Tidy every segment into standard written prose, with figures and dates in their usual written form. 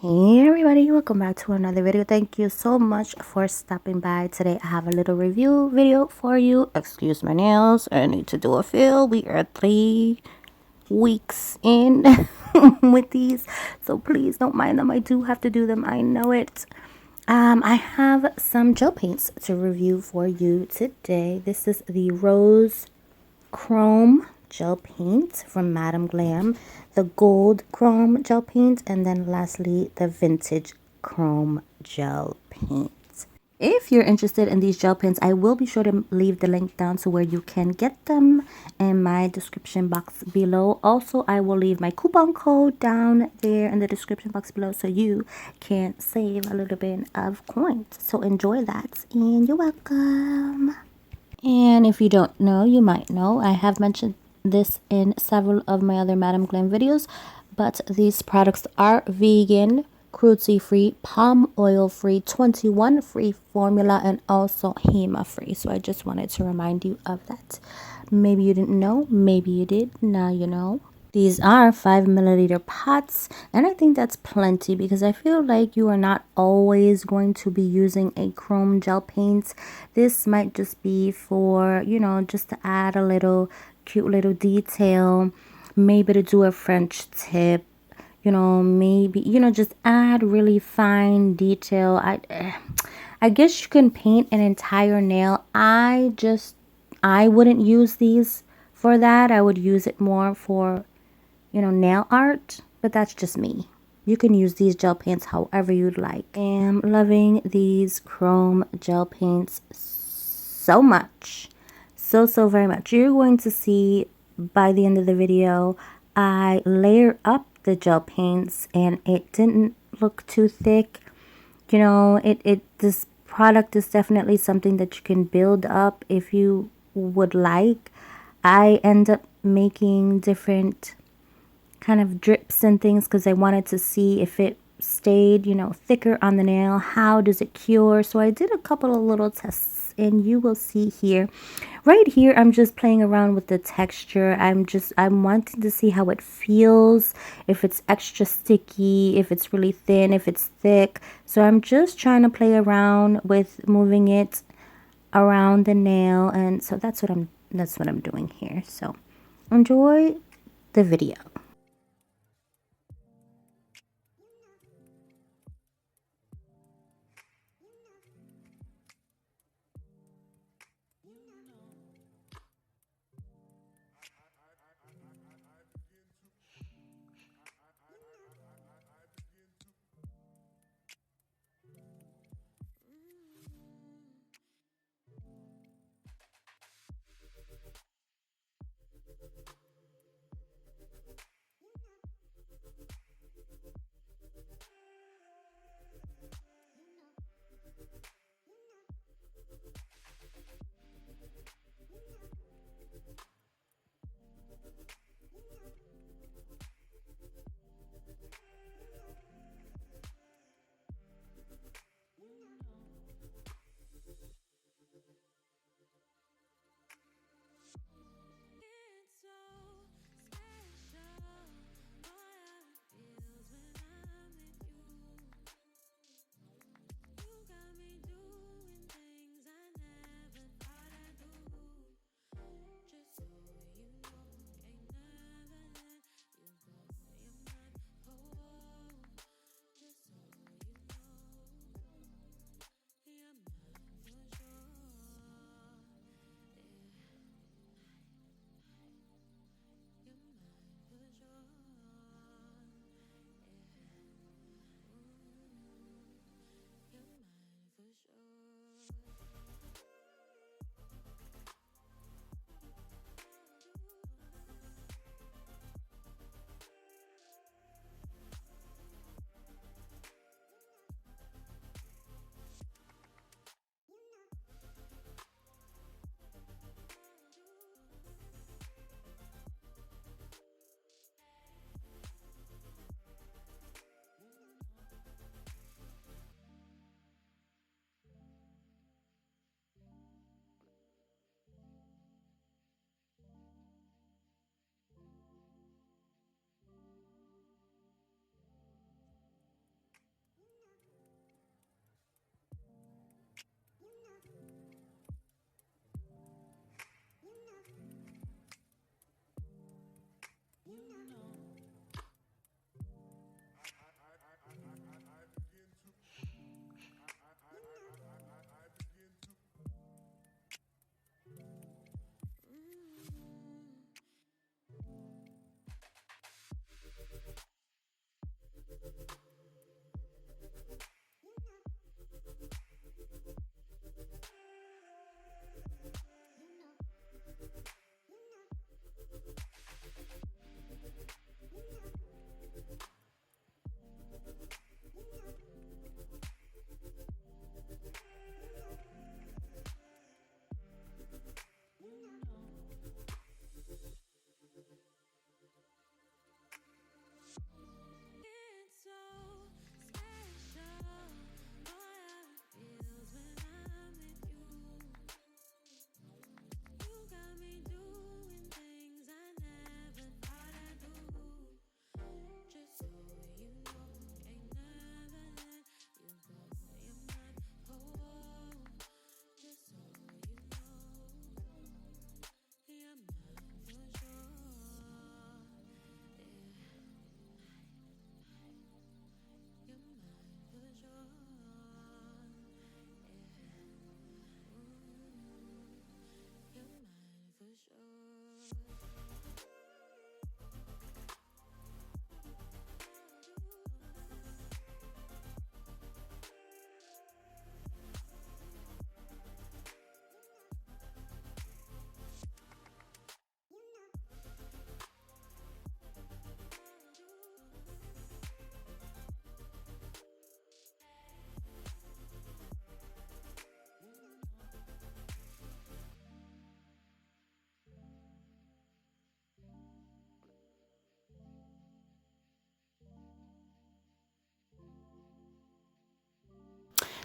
Hey everybody, welcome back to another video. Thank you so much for stopping by. Today I have a little review video for you. Excuse my nails, I need to do a fill. We are 3 weeks in with these, so please don't mind them. I do have to do them, I know it. I have some gel paints to review for you today. This is the Rose Chrome gel paint from Madam Glam, the gold chrome gel paint, and then lastly the vintage chrome gel paint. If you're interested in these gel pens, I will be sure to leave the link down to where you can get them in my description box below. Also, I will leave my coupon code down there in the description box below so you can save a little bit of coins. So enjoy that, and you're welcome. And if you don't know, you might know, I have mentioned this in several of my other Madam Glam videos, but these products are vegan, cruelty-free, palm oil-free, 21-free formula, and also HEMA-free. So I just wanted to remind you of that. Maybe you didn't know, maybe you did, now you know. These are 5 milliliter pots, and I think that's plenty because I feel like you are not always going to be using a chrome gel paint. This might just be for, just to add a little cute little detail, maybe to do a French tip, maybe, just add really fine detail. I guess you can paint an entire nail. I wouldn't use these for that. I would use it more for nail art, but that's just me. You can use these gel paints however you'd like. I am loving these chrome gel paints so much. So very much. You're going to see by the end of the video, I layer up the gel paints and it didn't look too thick. This product is definitely something that you can build up if you would like. I end up making different kind of drips and things because I wanted to see if it stayed, thicker on the nail. How does it cure? So I did a couple of little tests and you will see here. Right here, I'm just playing around with the texture. I'm wanting to see how it feels, if it's extra sticky, if it's really thin, if it's thick. So I'm just trying to play around with moving it around the nail, and so that's what I'm doing here. So enjoy the video.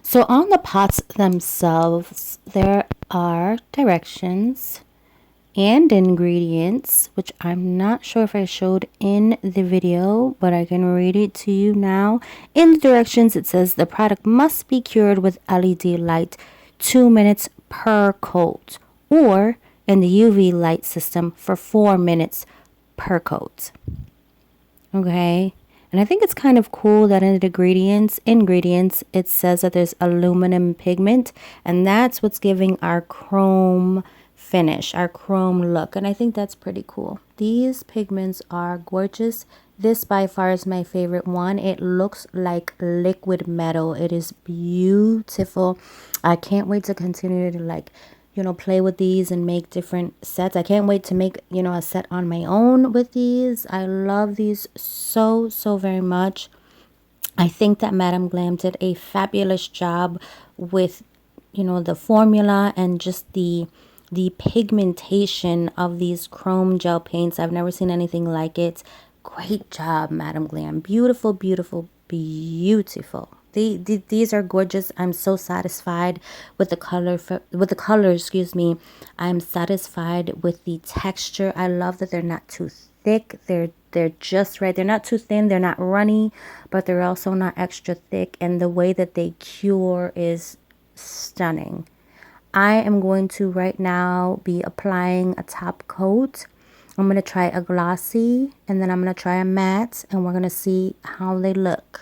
So on the pots themselves, there are directions and ingredients, which I'm not sure if I showed in the video, but I can read it to you now. In the directions, it says the product must be cured with LED light 2 minutes per coat, or in the UV light system for 4 minutes per coat. Okay. And I think it's kind of cool that in the ingredients, it says that there's aluminum pigment, and that's what's giving our chrome finish, our chrome look. And I think that's pretty cool. These pigments are gorgeous. This by far is my favorite one. It looks like liquid metal. It is beautiful. I can't wait to continue to play with these and make different sets. I can't wait to make, a set on my own with these. I love these so, so very much. I think that Madam Glam did a fabulous job with, the formula and just the pigmentation of these chrome gel paints. I've never seen anything like it. Great job, Madam Glam. Beautiful, beautiful, beautiful. These are gorgeous. I'm so satisfied with the color, excuse me. I'm satisfied with the texture. I love that they're not too thick. They're just right. They're not too thin. They're not runny, but they're also not extra thick. And the way that they cure is stunning. I am going to right now be applying a top coat. I'm going to try a glossy, and then I'm going to try a matte, and we're going to see how they look.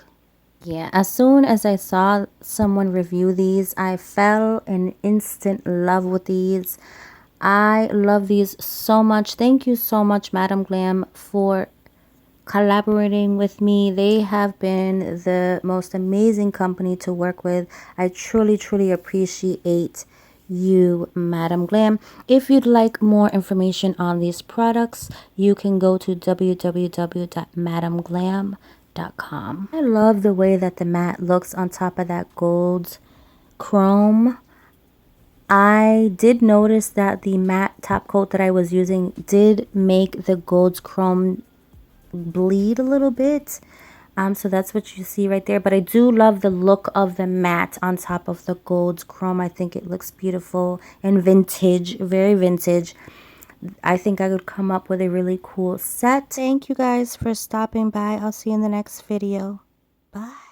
Yeah, as soon as I saw someone review these, I fell in instant love with these. I love these so much. Thank you so much, Madam Glam, for collaborating with me. They have been the most amazing company to work with. I truly, truly appreciate you, Madam Glam. If you'd like more information on these products, you can go to www.madamglam.com. I love the way that the matte looks on top of that gold chrome. I did notice that the matte top coat that I was using did make the gold chrome bleed a little bit. So that's what you see right there. But I do love the look of the matte on top of the gold chrome. I think it looks beautiful and vintage, very vintage. I think I could come up with a really cool set. Thank you guys for stopping by. I'll see you in the next video. Bye.